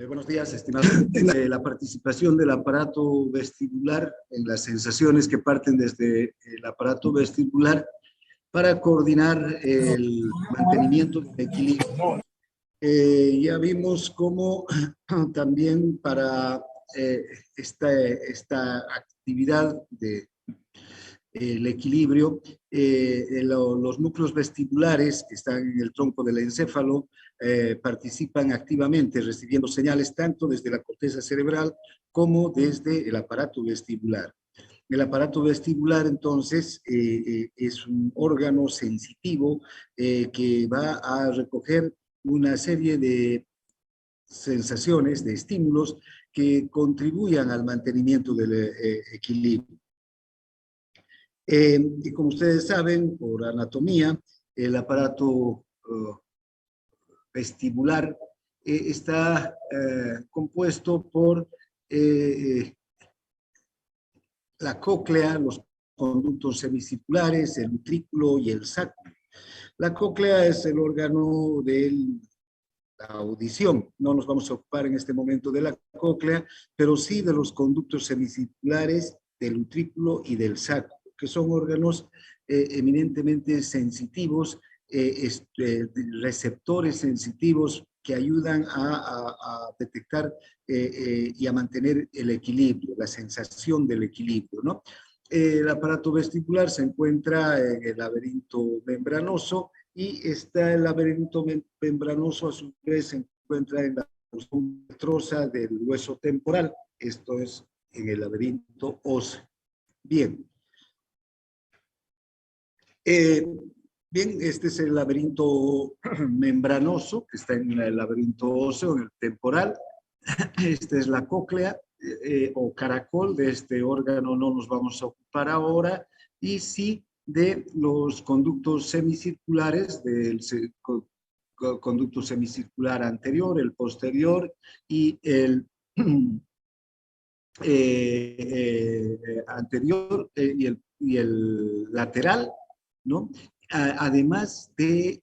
Buenos días, estimados. La participación del aparato vestibular en las sensaciones que parten desde el aparato vestibular para coordinar el mantenimiento del equilibrio. Ya vimos cómo también para esta actividad de el equilibrio, los núcleos vestibulares que están en el tronco del encéfalo participan activamente recibiendo señales tanto desde la corteza cerebral como desde el aparato vestibular. El aparato vestibular, entonces, es un órgano sensitivo que va a recoger una serie de sensaciones, de estímulos que contribuyan al mantenimiento del equilibrio. Y como ustedes saben, por anatomía, el aparato vestibular está compuesto por la cóclea, los conductos semicirculares, el utrículo y el sáculo. La cóclea es el órgano de la audición. No nos vamos a ocupar en este momento de la cóclea, pero sí de los conductos semicirculares, del utrículo y del sáculo, que son órganos eminentemente sensitivos, receptores sensitivos que ayudan a detectar y a mantener el equilibrio, la sensación del equilibrio, ¿no? El aparato vestibular se encuentra en el laberinto membranoso y el laberinto membranoso a su vez se encuentra en la porción troza del hueso temporal, esto es en el laberinto óseo. Bien. Bien, este es el laberinto membranoso, que está en el laberinto óseo, en el temporal. Esta es la cóclea o caracol. De este órgano no nos vamos a ocupar ahora, y sí de los conductos semicirculares, del conducto semicircular anterior, el posterior y el anterior y el lateral, ¿no? Además de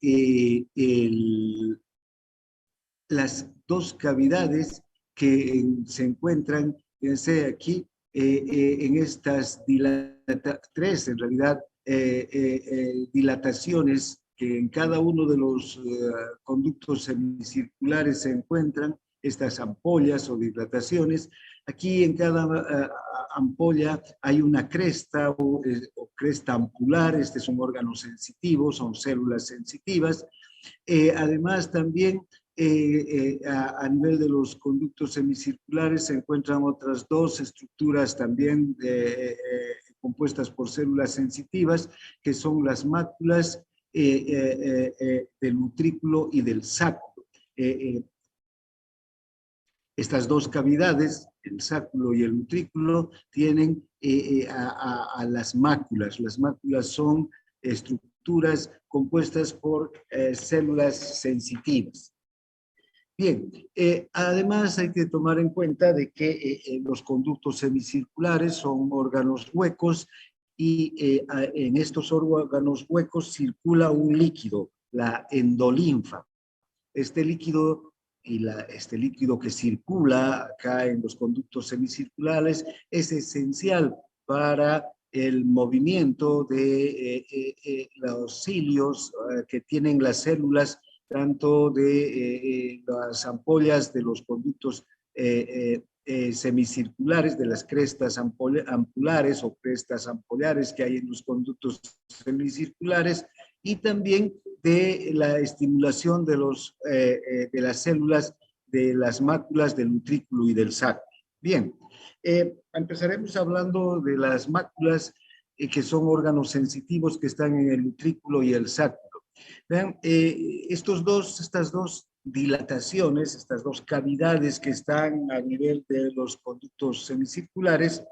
las dos cavidades que se encuentran, fíjense aquí, en estas tres, en realidad, dilataciones que en cada uno de los conductos semicirculares se encuentran, estas ampollas o dilataciones. Aquí en cada ampolla hay una cresta o cresta ampular. Este es un órgano sensitivo, son células sensitivas. Además también a nivel de los conductos semicirculares se encuentran otras dos estructuras también compuestas por células sensitivas, que son las máculas del utrículo y del sáculo. Estas dos cavidades, el sáculo y el utrículo, tienen a las máculas. Las máculas son estructuras compuestas por células sensitivas. Bien, además hay que tomar en cuenta de que los conductos semicirculares son órganos huecos y en estos órganos huecos circula un líquido, la endolinfa. Este líquido este líquido que circula acá en los conductos semicirculares es esencial para el movimiento de los cilios que tienen las células, tanto de las ampollas de los conductos semicirculares, de las crestas ampulares o crestas ampollares que hay en los conductos semicirculares, y también de la estimulación de las células de las máculas del utrículo y del sáculo. Bien, empezaremos hablando de las máculas que son órganos sensitivos que están en el utrículo y el sáculo. Vean, estas dos dilataciones, estas dos cavidades que están a nivel de los conductos semicirculares,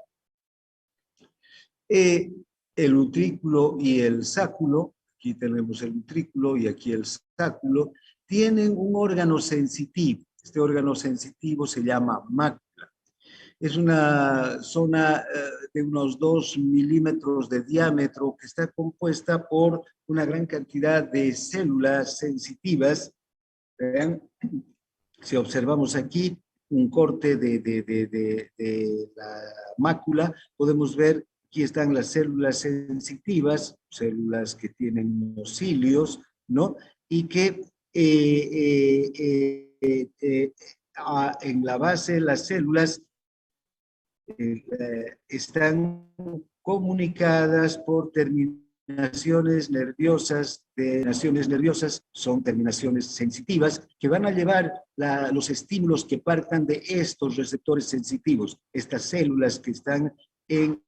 el utrículo y el sáculo, aquí tenemos el utrículo y aquí el sáculo, tienen un órgano sensitivo. Este órgano sensitivo se llama mácula. Es una zona de unos 2 milímetros de diámetro que está compuesta por una gran cantidad de células sensitivas. Vean, si observamos aquí, un corte de la mácula, podemos ver, aquí están las células sensitivas, células que tienen los cilios, ¿no? Y que en la base de las células están comunicadas por terminaciones nerviosas. Terminaciones nerviosas son terminaciones sensitivas que van a llevar los estímulos que partan de estos receptores sensitivos, estas células que están en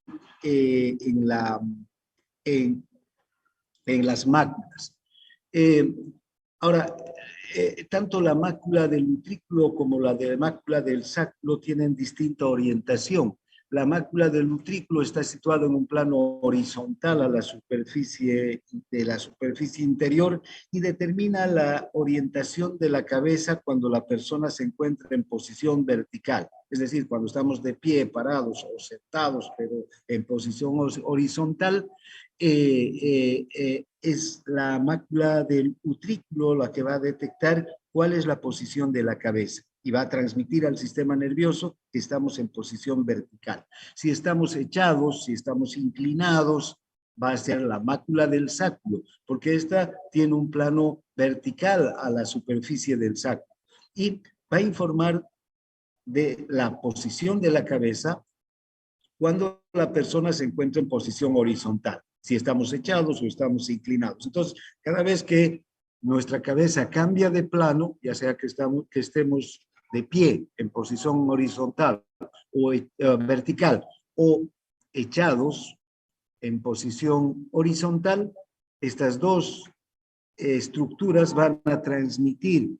las máculas. Ahora, tanto la mácula del utrículo como la de mácula del sáculo tienen distinta orientación. La mácula del utrículo está situada en un plano horizontal a la superficie de la superficie interior y determina la orientación de la cabeza cuando la persona se encuentra en posición vertical. Es decir, cuando estamos de pie, parados o sentados, pero en posición horizontal, es la mácula del utrículo la que va a detectar cuál es la posición de la cabeza y va a transmitir al sistema nervioso que estamos en posición vertical. Si estamos echados, si estamos inclinados, va a ser la mácula del sáculo, porque esta tiene un plano vertical a la superficie del sáculo y va a informar de la posición de la cabeza cuando la persona se encuentra en posición horizontal, si estamos echados o estamos inclinados. Entonces, cada vez que nuestra cabeza cambia de plano, ya sea que estemos de pie en posición horizontal o vertical o echados en posición horizontal, estas dos estructuras van a transmitir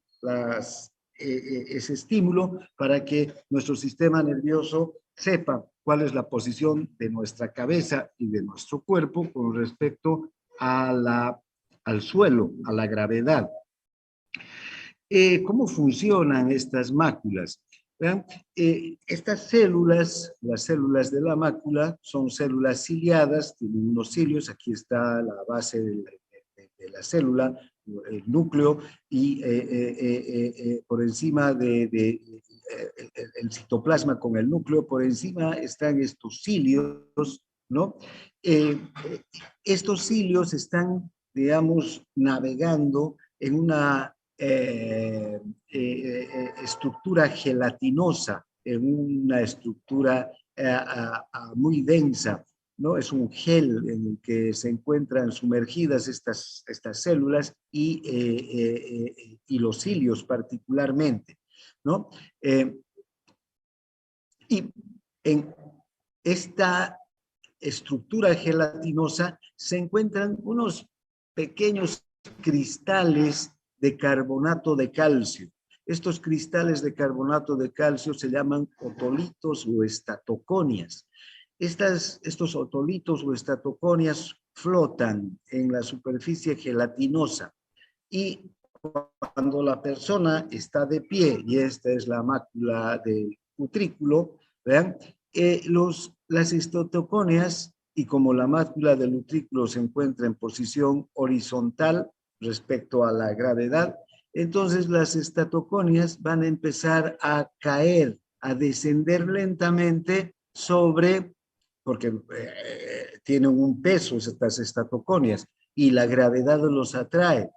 ese estímulo para que nuestro sistema nervioso sepa cuál es la posición de nuestra cabeza y de nuestro cuerpo con respecto al suelo, a la gravedad. ¿Cómo funcionan estas máculas? Estas células, las células de la mácula, son células ciliadas, tienen unos cilios, aquí está la base de la célula, el núcleo, y por encima el citoplasma con el núcleo, por encima están estos cilios, ¿no? Estos cilios están, digamos, navegando en una estructura gelatinosa, en una estructura muy densa, ¿no? Es un gel en el que se encuentran sumergidas estas células y los cilios particularmente, ¿no? Y en esta estructura gelatinosa se encuentran unos pequeños cristales de carbonato de calcio. Estos cristales de carbonato de calcio se llaman otolitos o estatoconias. Estos otolitos o estatoconias flotan en la superficie gelatinosa y cuando la persona está de pie, y esta es la mácula del utrículo, ¿vean? Las estatoconias, y como la mácula del utrículo se encuentra en posición horizontal respecto a la gravedad, entonces las estatoconias van a empezar a caer, a descender lentamente porque tienen un peso estas estatoconias, y la gravedad los atrae,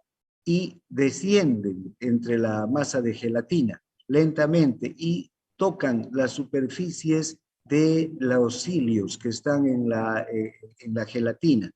y descienden entre la masa de gelatina lentamente y tocan las superficies de los cilios que están en la gelatina.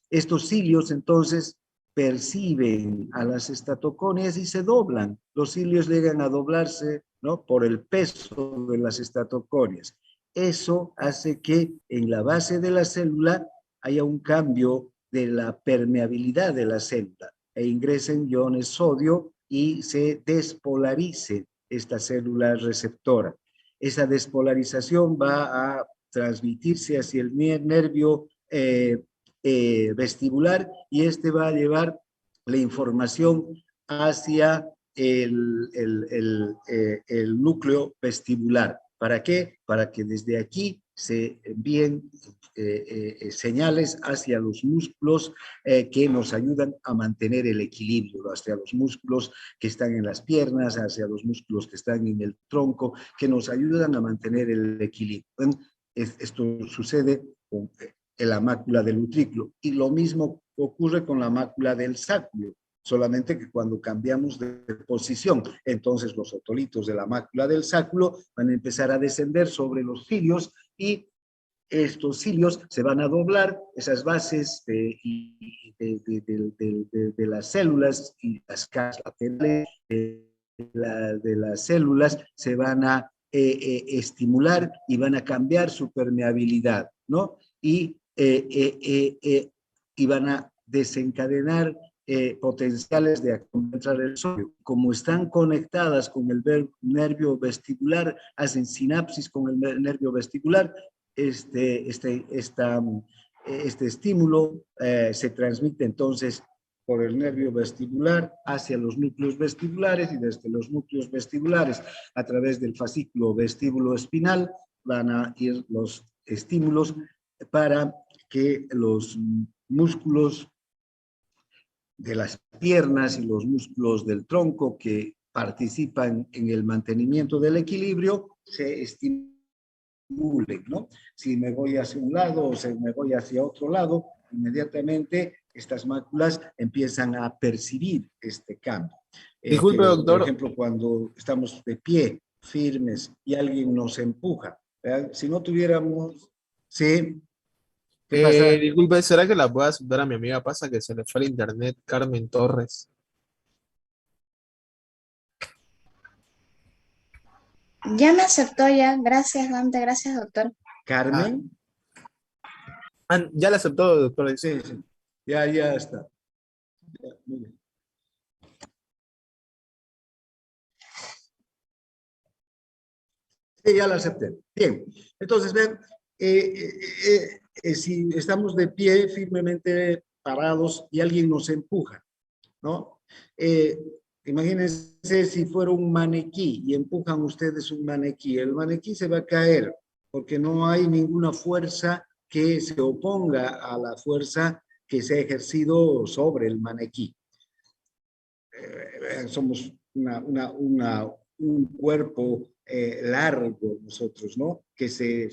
Estos cilios entonces perciben a las estatoconias y se doblan. Los cilios llegan a doblarse, ¿no?, por el peso de las estatoconias. Eso hace que en la base de la célula haya un cambio de la permeabilidad de la célula e ingresen iones sodio y se despolarice esta célula receptora. Esa despolarización va a transmitirse hacia el nervio vestibular y este va a llevar la información hacia el núcleo vestibular. ¿Para qué? Para que desde aquí se envíen señales hacia los músculos que nos ayudan a mantener el equilibrio, hacia los músculos que están en las piernas, hacia los músculos que están en el tronco, que nos ayudan a mantener el equilibrio. Esto sucede con la mácula del utrículo y lo mismo ocurre con la mácula del sacro, solamente que cuando cambiamos de posición, entonces los otolitos de la mácula del sacro van a empezar a descender sobre los cilios y estos cilios se van a doblar, esas bases de las células y las caras laterales de las células se van a estimular y van a cambiar su permeabilidad, ¿no? Y van a desencadenar potenciales de concentrar el sodio. Como están conectadas con el nervio vestibular, hacen sinapsis con el nervio vestibular, este estímulo se transmite entonces por el nervio vestibular hacia los núcleos vestibulares y desde los núcleos vestibulares a través del fascículo vestíbulo espinal van a ir los estímulos para que los músculos de las piernas y los músculos del tronco que participan en el mantenimiento del equilibrio se estimulen, ¿no? Si me voy hacia un lado o si me voy hacia otro lado, inmediatamente estas máculas empiezan a percibir este cambio. Disculpe, Por doctor. ejemplo, cuando estamos de pie, firmes, y alguien nos empuja, ¿verdad? Si no tuviéramos, ¿sí? ¿Qué pasa? Disculpe, ¿será que la puedo aceptar a mi amiga? Pasa que se le fue el internet, Carmen Torres. Ya me aceptó ya. Gracias, Dante. Gracias, doctor. Ah, Carmen. ya la aceptó, doctor. Sí, sí. Ya está. Ya, muy bien. Sí, ya la acepté. Bien. Entonces, ven, si estamos de pie firmemente parados y alguien nos empuja, ¿no? Imagínense si fuera un maniquí y empujan ustedes un maniquí. El maniquí se va a caer porque no hay ninguna fuerza que se oponga a la fuerza que se ha ejercido sobre el maniquí. Somos un cuerpo largo nosotros, ¿no? Que se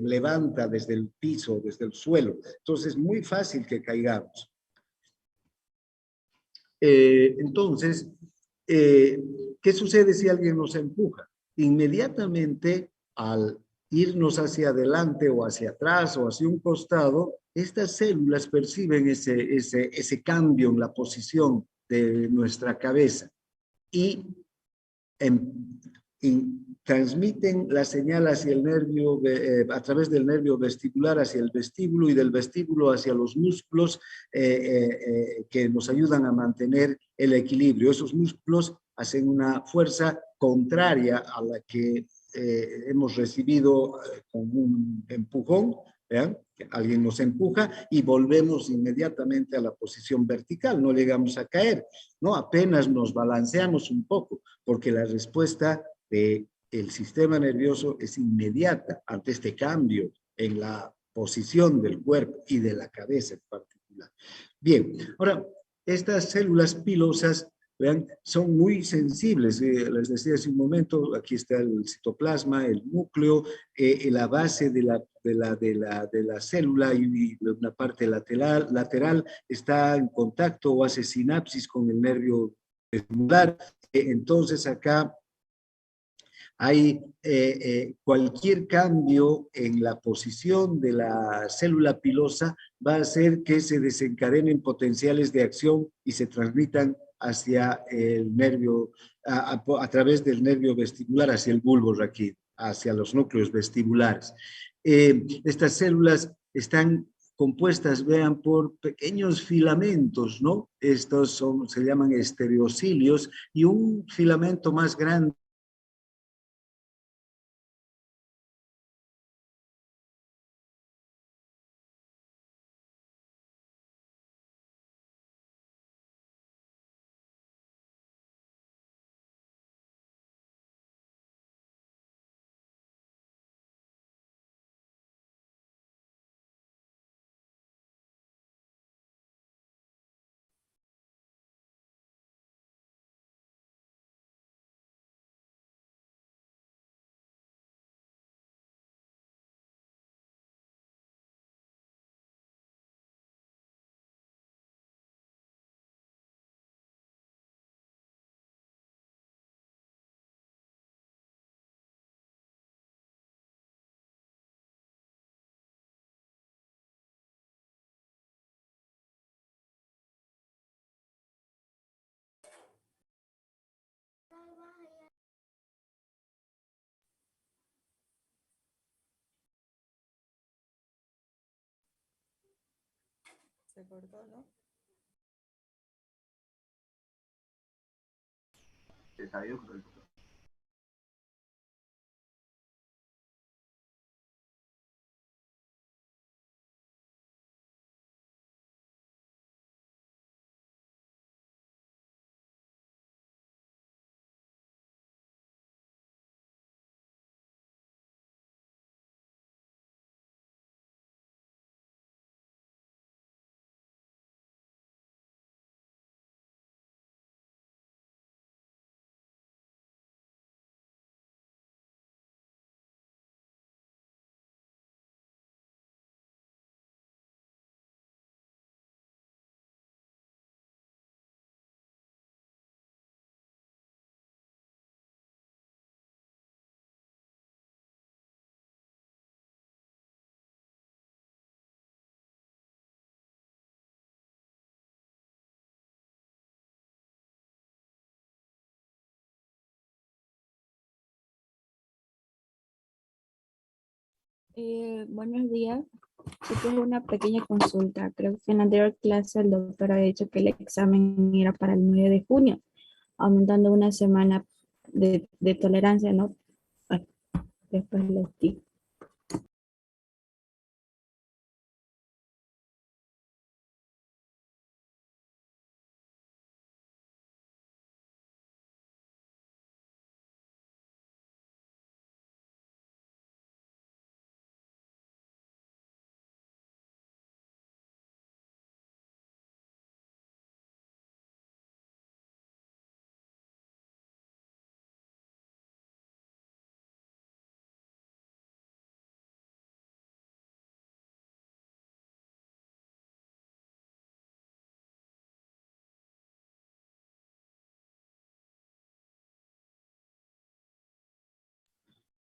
levanta desde el piso, desde el suelo. Entonces es muy fácil que caigamos. Entonces, ¿qué sucede si alguien nos empuja? Inmediatamente, al irnos hacia adelante o hacia atrás o hacia un costado, estas células perciben ese cambio en la posición de nuestra cabeza y en, transmiten la señal hacia el nervio, a través del nervio vestibular hacia el vestíbulo y del vestíbulo hacia los músculos que nos ayudan a mantener el equilibrio. Esos músculos hacen una fuerza contraria a la que hemos recibido con un empujón, ¿vean? Alguien nos empuja y volvemos inmediatamente a la posición vertical, no llegamos a caer, ¿no? Apenas nos balanceamos un poco, porque la respuesta del sistema nervioso es inmediata ante este cambio en la posición del cuerpo y de la cabeza en particular. Bien, ahora, estas células pilosas, vean, son muy sensibles. Les decía hace un momento, aquí está el citoplasma, el núcleo, la base de la célula y una parte lateral está en contacto o hace sinapsis con el nervio vestibular. Entonces acá hay cualquier cambio en la posición de la célula pilosa va a hacer que se desencadenen potenciales de acción y se transmitan hacia el nervio, a través del nervio vestibular, hacia el bulbo raquídeo, hacia los núcleos vestibulares. Estas células están compuestas, vean, por pequeños filamentos, ¿no? Estos se llaman estereocilios y un filamento más grande Se cortó, ¿no? Buenos días. Sí tengo una pequeña consulta. Creo que en la anterior clase el doctor había dicho que el examen era para el 9 de junio, aumentando una semana de tolerancia, ¿no? Ay, después les digo.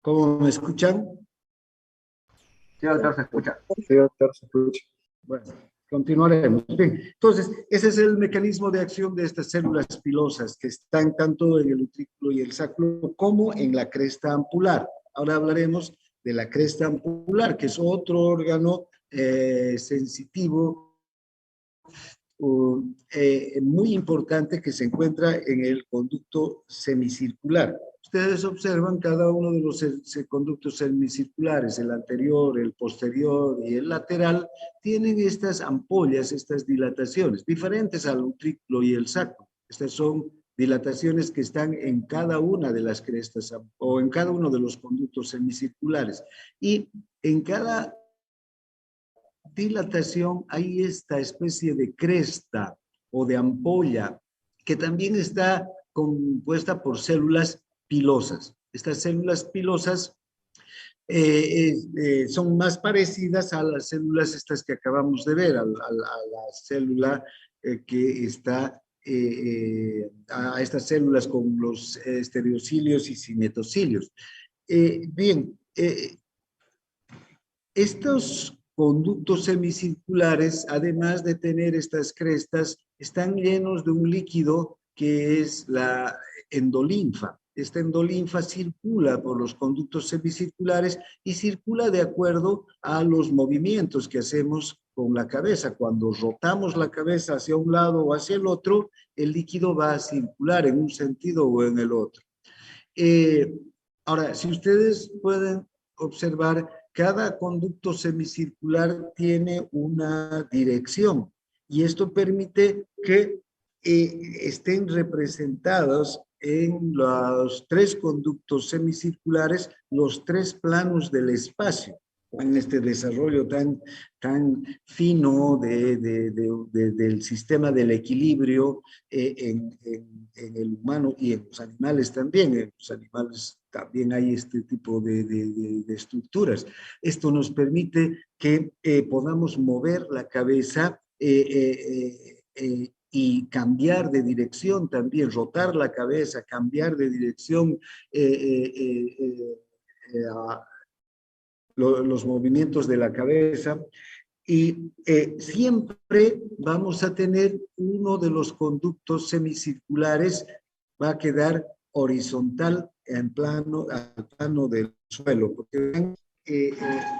¿Cómo me escuchan? Sí, doctor, se escucha. Sí, doctor, se escucha. Bueno, continuaremos. Bien, entonces, ese es el mecanismo de acción de estas células pilosas que están tanto en el utrículo y el sacro como en la cresta ampular. Ahora hablaremos de la cresta ampular, que es otro órgano sensitivo muy importante que se encuentra en el conducto semicircular. Ustedes observan cada uno de los conductos semicirculares, el anterior, el posterior y el lateral, tienen estas ampollas, estas dilataciones, diferentes al utrículo y el sacro. Estas son dilataciones que están en cada una de las crestas o en cada uno de los conductos semicirculares. Y en cada dilatación hay esta especie de cresta o de ampolla que también está compuesta por células pilosas. Estas células pilosas son más parecidas a las células estas que acabamos de ver, a la célula que está, a estas células con los estereocilios y cimetocilios. Bien, estos conductos semicirculares, además de tener estas crestas, están llenos de un líquido que es la endolinfa. Esta endolinfa circula por los conductos semicirculares y circula de acuerdo a los movimientos que hacemos con la cabeza. Cuando rotamos la cabeza hacia un lado o hacia el otro, el líquido va a circular en un sentido o en el otro. Ahora, si ustedes pueden observar, cada conducto semicircular tiene una dirección y esto permite que estén representados en los tres conductos semicirculares los tres planos del espacio en este desarrollo tan fino del sistema del equilibrio en el humano y en los animales también. En los animales también hay este tipo de estructuras. Esto nos permite que podamos mover la cabeza y cambiar de dirección también, rotar la cabeza, cambiar de dirección los movimientos de la cabeza y siempre vamos a tener uno de los conductos semicirculares, va a quedar horizontal al plano del suelo, porque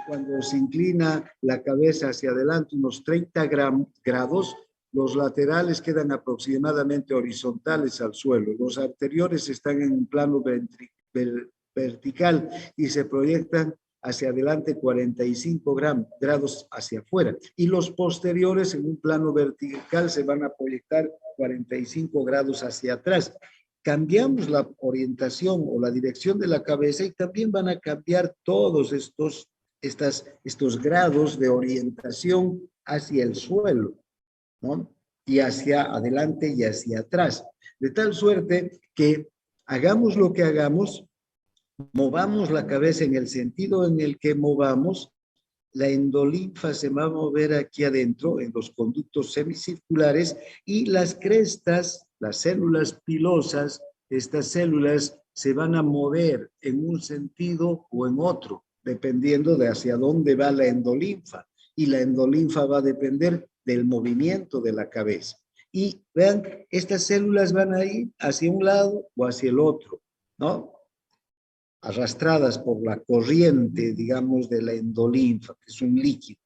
cuando cuando se inclina la cabeza hacia adelante unos 30 grados, los laterales quedan aproximadamente horizontales al suelo. Los anteriores están en un plano vertical y se proyectan hacia adelante 45 grados hacia afuera. Y los posteriores en un plano vertical se van a proyectar 45 grados hacia atrás. Cambiamos la orientación o la dirección de la cabeza y también van a cambiar todos estos grados de orientación hacia el suelo, ¿no? Y hacia adelante y hacia atrás. De tal suerte que hagamos lo que hagamos, movamos la cabeza en el sentido en el que movamos, la endolinfa se va a mover aquí adentro en los conductos semicirculares y las crestas, las células pilosas, estas células se van a mover en un sentido o en otro, dependiendo de hacia dónde va la endolinfa. Y la endolinfa va a depender del movimiento de la cabeza. Y vean, estas células van a ir hacia un lado o hacia el otro, ¿no? Arrastradas por la corriente, digamos, de la endolinfa, que es un líquido.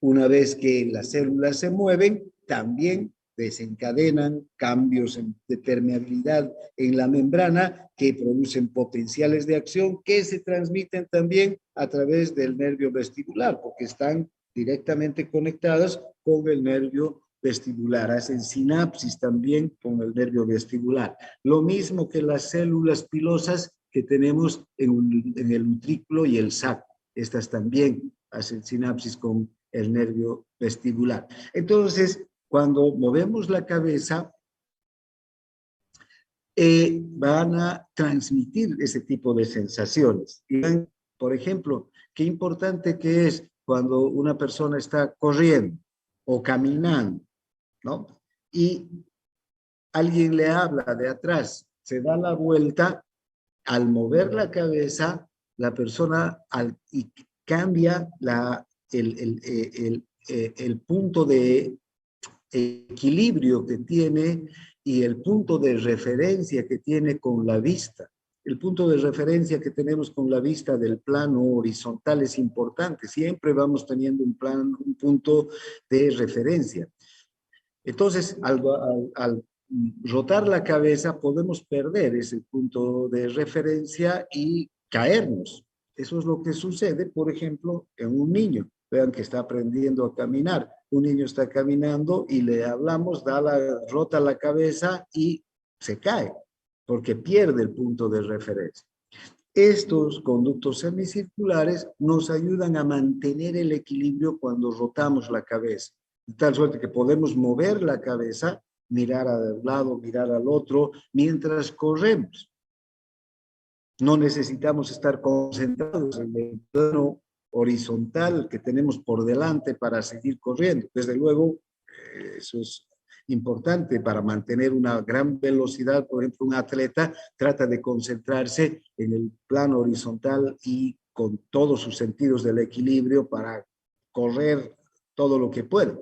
Una vez que las células se mueven, también desencadenan cambios de permeabilidad en la membrana que producen potenciales de acción que se transmiten también a través del nervio vestibular, porque están directamente conectadas con el nervio vestibular, hacen sinapsis también con el nervio vestibular. Lo mismo que las células pilosas que tenemos en el utrículo y el saco. Estas también hacen sinapsis con el nervio vestibular. Entonces, cuando movemos la cabeza, van a transmitir ese tipo de sensaciones. Y, por ejemplo, qué importante que es cuando una persona está corriendo o caminando, ¿no? Y alguien le habla de atrás, se da la vuelta, al mover la cabeza, la persona cambia el punto de equilibrio que tiene y el punto de referencia que tiene con la vista. El punto de referencia que tenemos con la vista del plano horizontal es importante. Siempre vamos teniendo un punto de referencia. Entonces, al rotar la cabeza podemos perder ese punto de referencia y caernos. Eso es lo que sucede, por ejemplo, en un niño. Vean que está aprendiendo a caminar. Un niño está caminando y le hablamos, rota la cabeza y se cae, porque pierde el punto de referencia. Estos conductos semicirculares nos ayudan a mantener el equilibrio cuando rotamos la cabeza. De tal suerte que podemos mover la cabeza, mirar al lado, mirar al otro, mientras corremos. No necesitamos estar concentrados en el plano horizontal que tenemos por delante para seguir corriendo. Desde luego, eso es importante para mantener una gran velocidad. Por ejemplo, un atleta trata de concentrarse en el plano horizontal y con todos sus sentidos del equilibrio para correr todo lo que puede.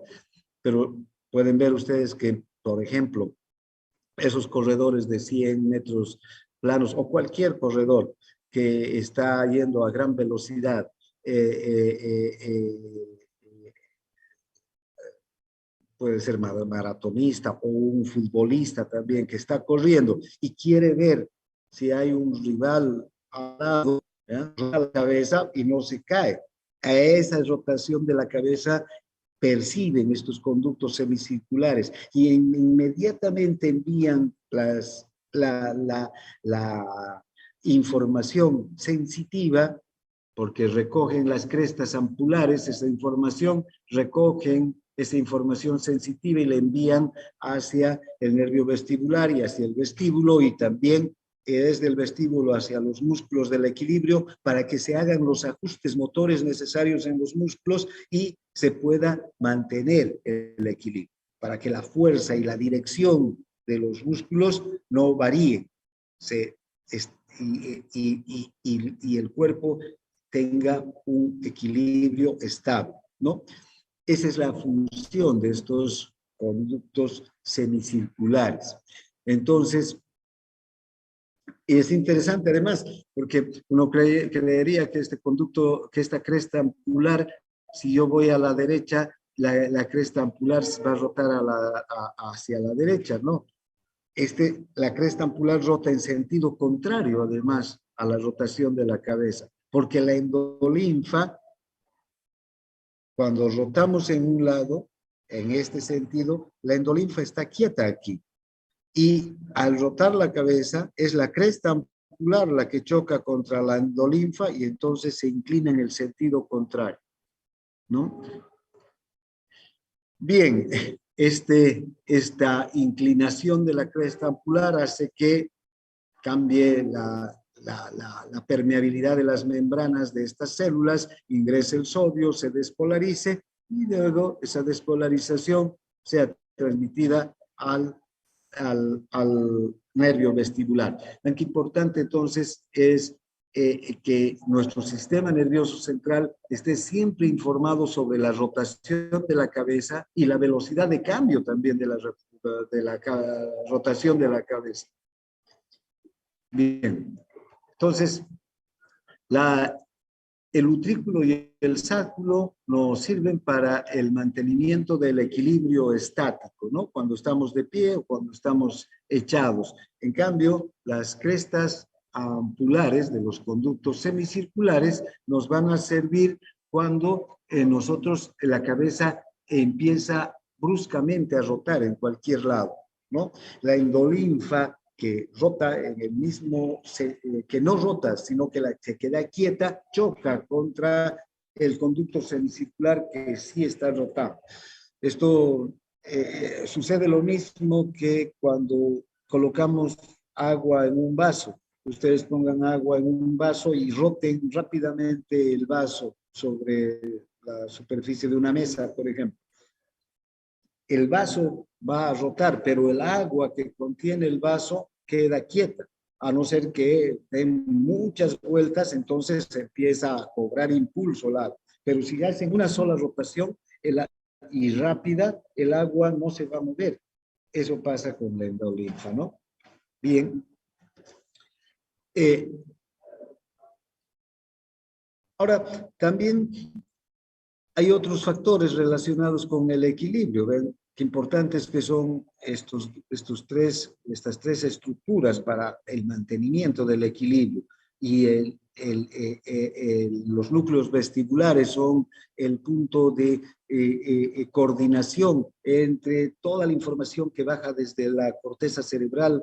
Pero pueden ver ustedes que, por ejemplo, esos corredores de 100 metros planos o cualquier corredor que está yendo a gran velocidad, puede ser maratonista o un futbolista también que está corriendo y quiere ver si hay un rival al lado, rota la cabeza y no se cae. A esa rotación de la cabeza perciben estos conductos semicirculares y inmediatamente envían la información sensitiva, porque recogen las crestas ampulares, esa información, recogen esa información sensitiva y la envían hacia el nervio vestibular y hacia el vestíbulo y también desde el vestíbulo hacia los músculos del equilibrio para que se hagan los ajustes motores necesarios en los músculos y se pueda mantener el equilibrio, para que la fuerza y la dirección de los músculos no varíen y el cuerpo tenga un equilibrio estable, ¿no? Esa es la función de estos conductos semicirculares. Entonces, Y es interesante además, porque uno creería que este conducto, que esta cresta ampular, si yo voy a la derecha, la cresta ampular va a rotar hacia la derecha, ¿no? La cresta ampular rota en sentido contrario, además, a la rotación de la cabeza, porque la endolinfa, cuando rotamos en un lado, en este sentido, la endolinfa está quieta aquí. Y al rotar la cabeza, es la cresta ampular la que choca contra la endolinfa y entonces se inclina en el sentido contrario, ¿no? Bien, esta inclinación de la cresta ampular hace que cambie la permeabilidad de las membranas de estas células, ingrese el sodio, se despolarice y luego esa despolarización sea transmitida al nervio vestibular. Lo que importante entonces es que nuestro sistema nervioso central esté siempre informado sobre la rotación de la cabeza y la velocidad de cambio también de la rotación de la cabeza. Bien, entonces el utrículo y el sáculo nos sirven para el mantenimiento del equilibrio estático, ¿no? Cuando estamos de pie o cuando estamos echados. En cambio, las crestas ampulares de los conductos semicirculares nos van a servir cuando la cabeza empieza bruscamente a rotar en cualquier lado, ¿no? La endolinfa que rota en el mismo, que no rota, sino que se queda quieta, choca contra el conducto semicircular que sí está rotado. Esto sucede lo mismo que cuando colocamos agua en un vaso. Ustedes pongan agua en un vaso y roten rápidamente el vaso sobre la superficie de una mesa, por ejemplo. El vaso va a rotar, pero el agua que contiene el vaso queda quieta, a no ser que den muchas vueltas, entonces se empieza a cobrar impulso el agua. Pero si hacen una sola rotación y rápida, el agua no se va a mover. Eso pasa con la endolinfa, ¿no? Bien. Ahora, también hay otros factores relacionados con el equilibrio. ¿Ven? Qué importantes que son estas tres estructuras para el mantenimiento del equilibrio. Y los núcleos vestibulares son el punto de coordinación entre toda la información que baja desde la corteza cerebral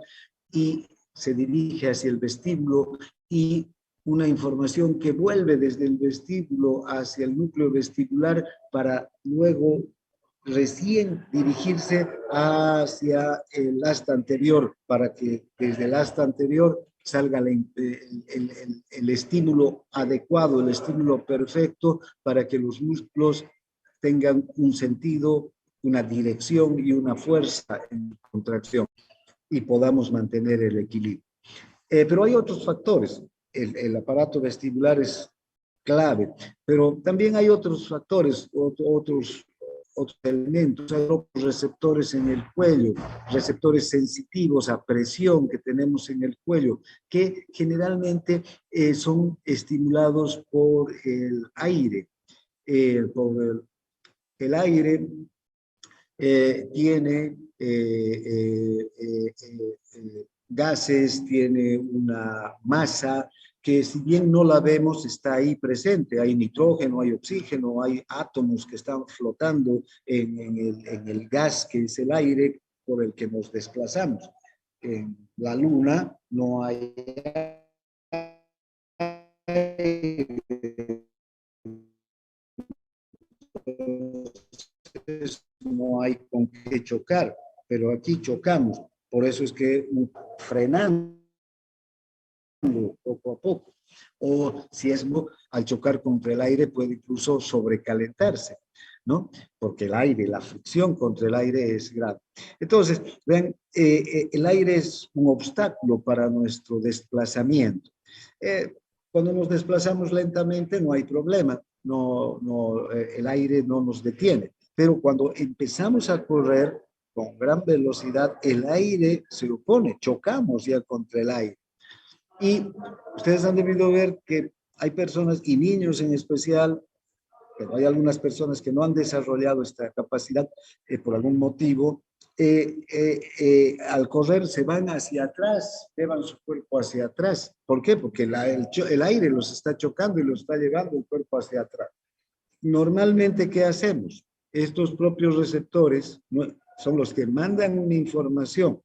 y se dirige hacia el vestíbulo, y una información que vuelve desde el vestíbulo hacia el núcleo vestibular para luego recién dirigirse hacia el asta anterior, para que desde el asta anterior salga el estímulo adecuado, el estímulo perfecto, para que los músculos tengan un sentido, una dirección y una fuerza en contracción y podamos mantener el equilibrio. Pero hay otros factores. El aparato vestibular es clave, pero también hay otros factores, otros elementos. Hay otros receptores en el cuello, receptores sensitivos a presión que tenemos en el cuello, que generalmente son estimulados por el aire. El aire tiene gases, tiene una masa que, si bien no la vemos, está ahí presente. Hay nitrógeno, hay oxígeno, hay átomos que están flotando en el gas que es el aire por el que nos desplazamos. En la Luna no hay no hay con qué chocar, pero aquí chocamos. Por eso es que frenando poco a poco. O si es al chocar contra el aire puede incluso sobrecalentarse, ¿no? Porque el aire, la fricción contra el aire es grave. Entonces, vean, el aire es un obstáculo para nuestro desplazamiento. Cuando nos desplazamos lentamente no hay problema, el aire no nos detiene. Pero cuando empezamos a correr con gran velocidad, el aire se opone, chocamos ya contra el aire. Y ustedes han debido ver que hay personas, y niños en especial, pero hay algunas personas que no han desarrollado esta capacidad por algún motivo, al correr se van hacia atrás, llevan su cuerpo hacia atrás. ¿Por qué? Porque el aire los está chocando y los está llevando el cuerpo hacia atrás. Normalmente, ¿qué hacemos? Estos propios receptores son los que mandan una información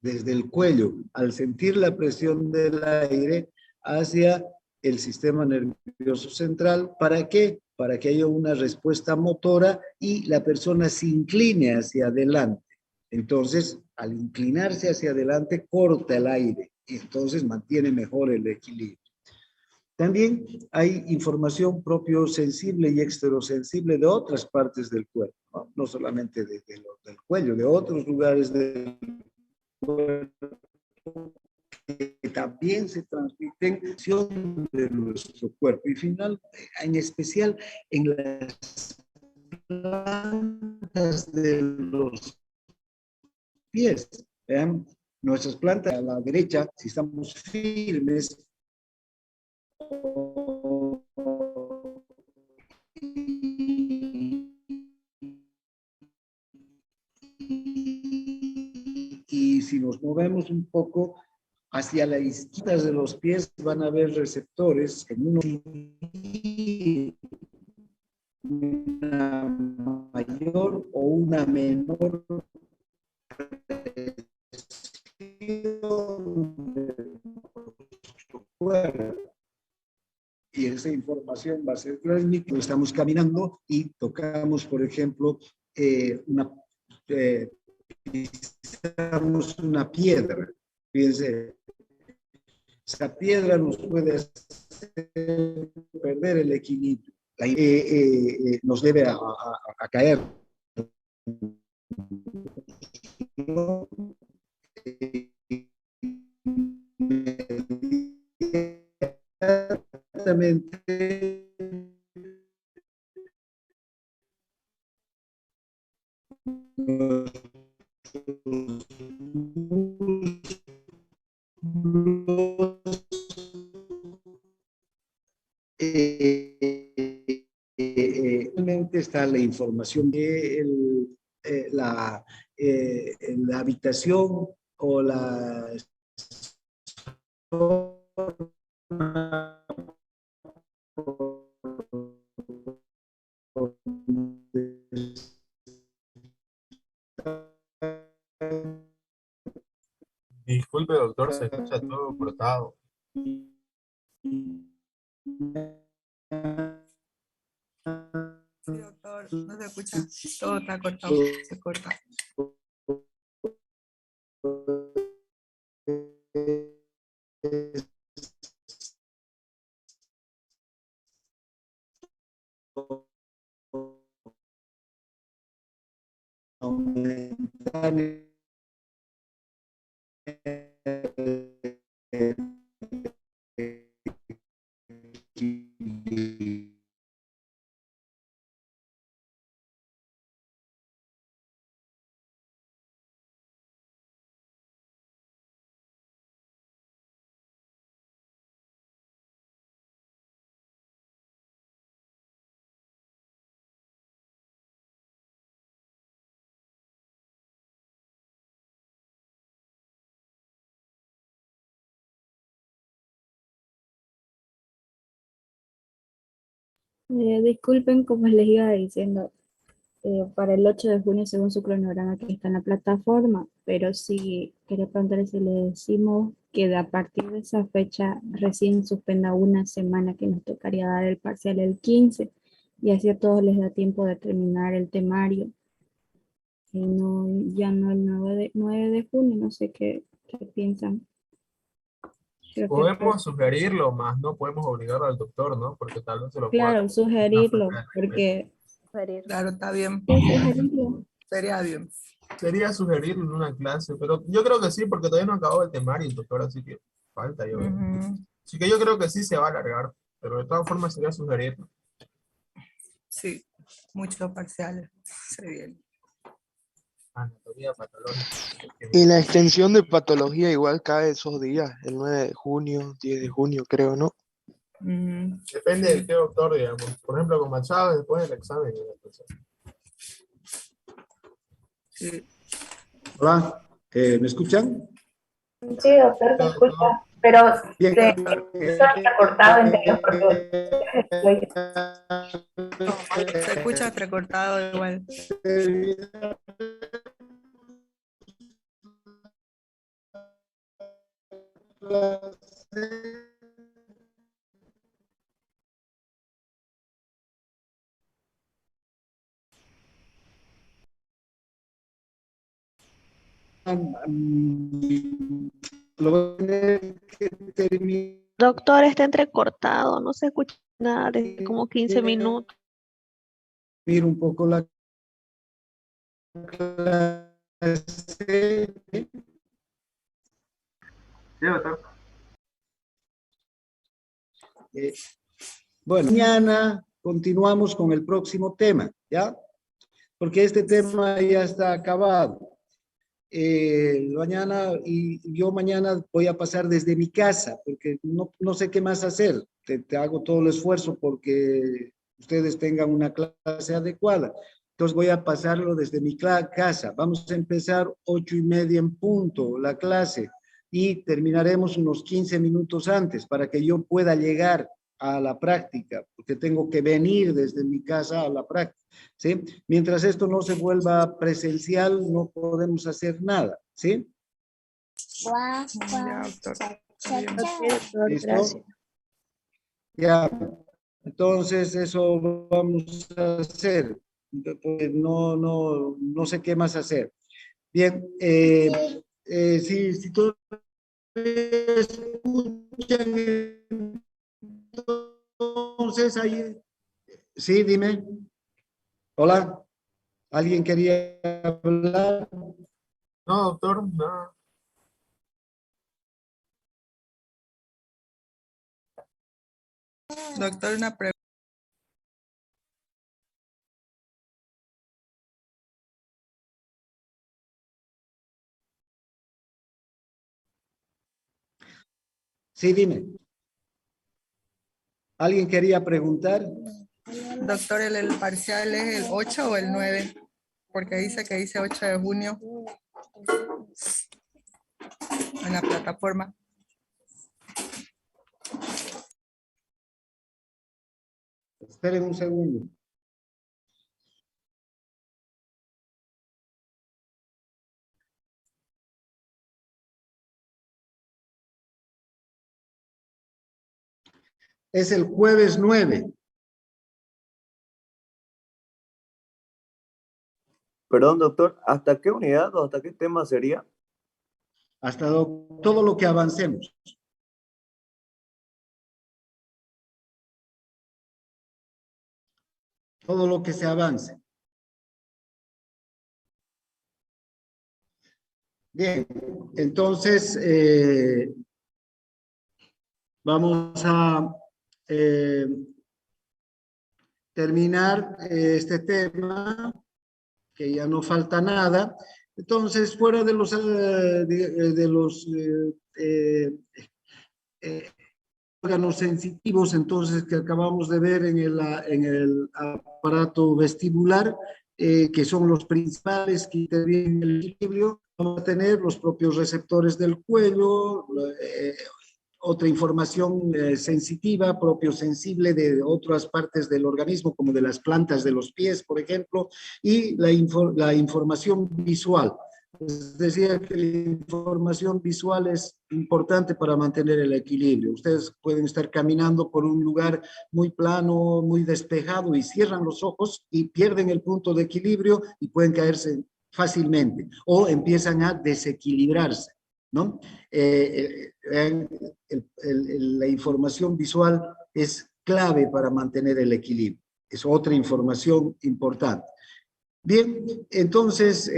desde el cuello, al sentir la presión del aire, hacia el sistema nervioso central. ¿Para qué? Para que haya una respuesta motora y la persona se incline hacia adelante. Entonces, al inclinarse hacia adelante, corta el aire y entonces mantiene mejor el equilibrio. También hay información propio sensible y exterosensible de otras partes del cuerpo, no solamente del cuello, de otros lugares del cuerpo que también se transmiten de nuestro cuerpo. Y final, en especial en las plantas de los pies. Vean, nuestras plantas a la derecha, si estamos firmes, y si nos movemos un poco hacia la izquierda de los pies, van a haber receptores en una mayor o una menor y esa información va a ser transmitida. Estamos caminando y tocamos, por ejemplo, pisamos una piedra. Fíjense, esa piedra nos puede hacer perder el equilibrio. Nos debe a caer. Exactamente. Realmente está la información de la habitación o la Disculpe, doctor, se escucha todo cortado. Sí, doctor, no se escucha, todo está cortado, se corta. Disculpen, como les iba diciendo, para el 8 de junio según su cronograma que está en la plataforma, pero sí quería preguntarle si le decimos que a partir de esa fecha recién suspenda una semana que nos tocaría dar el parcial el 15 y así a todos les da tiempo de terminar el temario. Y no, ya no el 9 de junio, no sé qué piensan. Creo que Podemos sugerirlo, más no podemos obligar al doctor, ¿no? Porque tal vez se lo pueda... claro, sugerirlo, porque Claro, está bien, sí, sugerirlo. sería bien. Sería sugerirlo en una clase, pero yo creo que sí, porque todavía no ha acabado el temario, doctor, así que falta yo. Ujú. Así que yo creo que sí se va a alargar, pero de todas formas sería sugerirlo. Sí, muchos parciales, se viene. Anatomía patológica. Y la extensión de patología igual cae esos días, el 9 de junio, 10 de junio, creo, ¿no? Depende de qué doctor, digamos. Por ejemplo, con Machado, después del examen. Sí. Hola, ¿me escuchan? Sí, doctor, se escucha, pero Bien. se escucha cortado entero porque Se escucha entrecortado igual. Lo voy a tener que terminar Doctor, está entrecortado, no se escucha nada desde como 15 minutos. un poco la clase. Sí, doctor. Bueno, mañana continuamos con el próximo tema, ¿ya? Porque este tema ya está acabado. Mañana, y yo mañana voy a pasar desde mi casa, porque no sé qué más hacer. Te hago todo el esfuerzo porque ustedes tengan una clase adecuada. Entonces voy a pasarlo desde mi casa. Vamos a empezar 8:30 en punto la clase y terminaremos unos 15 minutos antes para que yo pueda llegar a la práctica, porque tengo que venir desde mi casa a la práctica, ¿sí? Mientras esto no se vuelva presencial, no podemos hacer nada, ¿sí? Ya, doctor. ¿Listo? Gracias. Ya, entonces eso vamos a hacer. Pues no sé qué más hacer. Bien, si todos escuchan, entonces ahí, sí, dime. Hola, ¿alguien quería hablar? No, doctor, no. Doctor, una pregunta. Sí, dime. ¿Alguien quería preguntar? Doctor, ¿el parcial es el 8 o el 9? Porque dice que dice 8 de junio en la plataforma. Esperen un segundo. Es el jueves 9. Perdón, doctor, ¿hasta qué unidad o hasta qué tema sería? Hasta todo lo que avancemos. Todo lo que se avance. Bien, entonces vamos a terminar este tema, que ya no falta nada. Entonces, fuera de los órganos sensitivos, entonces, que acabamos de ver en el aparato vestibular, que son los principales que intervienen en el equilibrio, vamos a tener los propios receptores del cuello, otra información sensitiva, propio sensible de otras partes del organismo, como de las plantas de los pies, por ejemplo, y la información visual. Les decía que la información visual es importante para mantener el equilibrio. Ustedes pueden estar caminando por un lugar muy plano, muy despejado, y cierran los ojos y pierden el punto de equilibrio y pueden caerse fácilmente, o empiezan a desequilibrarse, ¿no? La información visual es clave para mantener el equilibrio. Es otra información importante. Bien, entonces,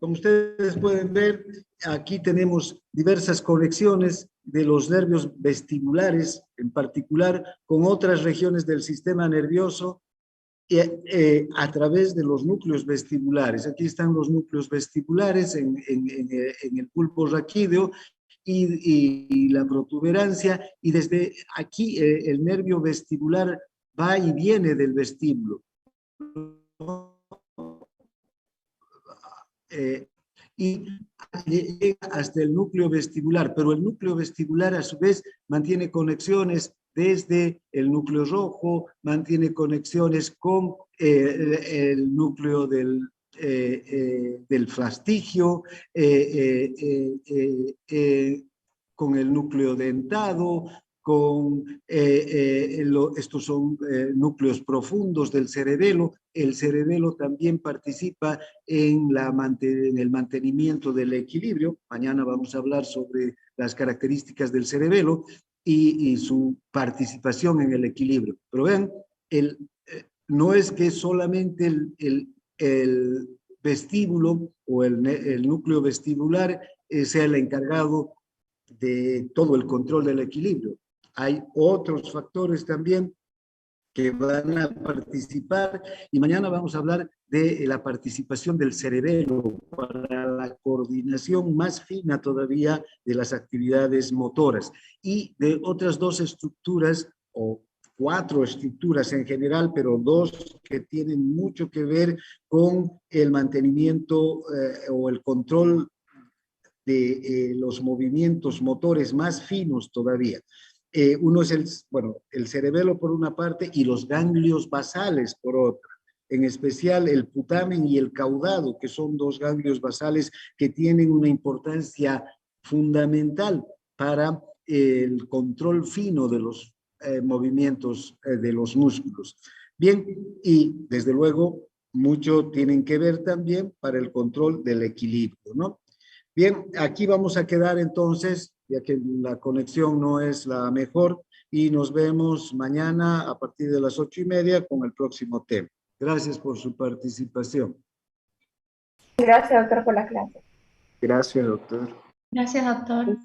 como ustedes pueden ver, aquí tenemos diversas conexiones de los nervios vestibulares, en particular con otras regiones del sistema nervioso, a través de los núcleos vestibulares. Aquí están los núcleos vestibulares en el bulbo raquídeo y la protuberancia, y desde aquí el nervio vestibular va y viene del vestíbulo. Y llega hasta el núcleo vestibular, pero el núcleo vestibular a su vez mantiene conexiones desde el núcleo rojo, mantiene conexiones con el núcleo del fastigio, con el núcleo dentado, estos son núcleos profundos del cerebelo. El cerebelo también participa en el mantenimiento del equilibrio. Mañana vamos a hablar sobre las características del cerebelo y su participación en el equilibrio. Pero vean, no es que solamente el vestíbulo o el núcleo vestibular sea el encargado de todo el control del equilibrio. Hay otros factores también que van a participar, y mañana vamos a hablar de la participación del cerebelo para la coordinación más fina todavía de las actividades motoras, y de otras dos estructuras, o 4 estructuras en general, pero 2 que tienen mucho que ver con el mantenimiento o el control de los movimientos motores más finos todavía. Uno es el cerebelo por una parte y los ganglios basales por otra, en especial el putamen y el caudado, que son 2 ganglios basales que tienen una importancia fundamental para el control fino de los movimientos de los músculos. Bien, y desde luego mucho tienen que ver también para el control del equilibrio, ¿no? Bien, aquí vamos a quedar entonces, ya que la conexión no es la mejor, y nos vemos mañana a partir de las 8:30 con el próximo tema. Gracias por su participación. Gracias, doctor, por la clase. Gracias, doctor. Gracias, doctor.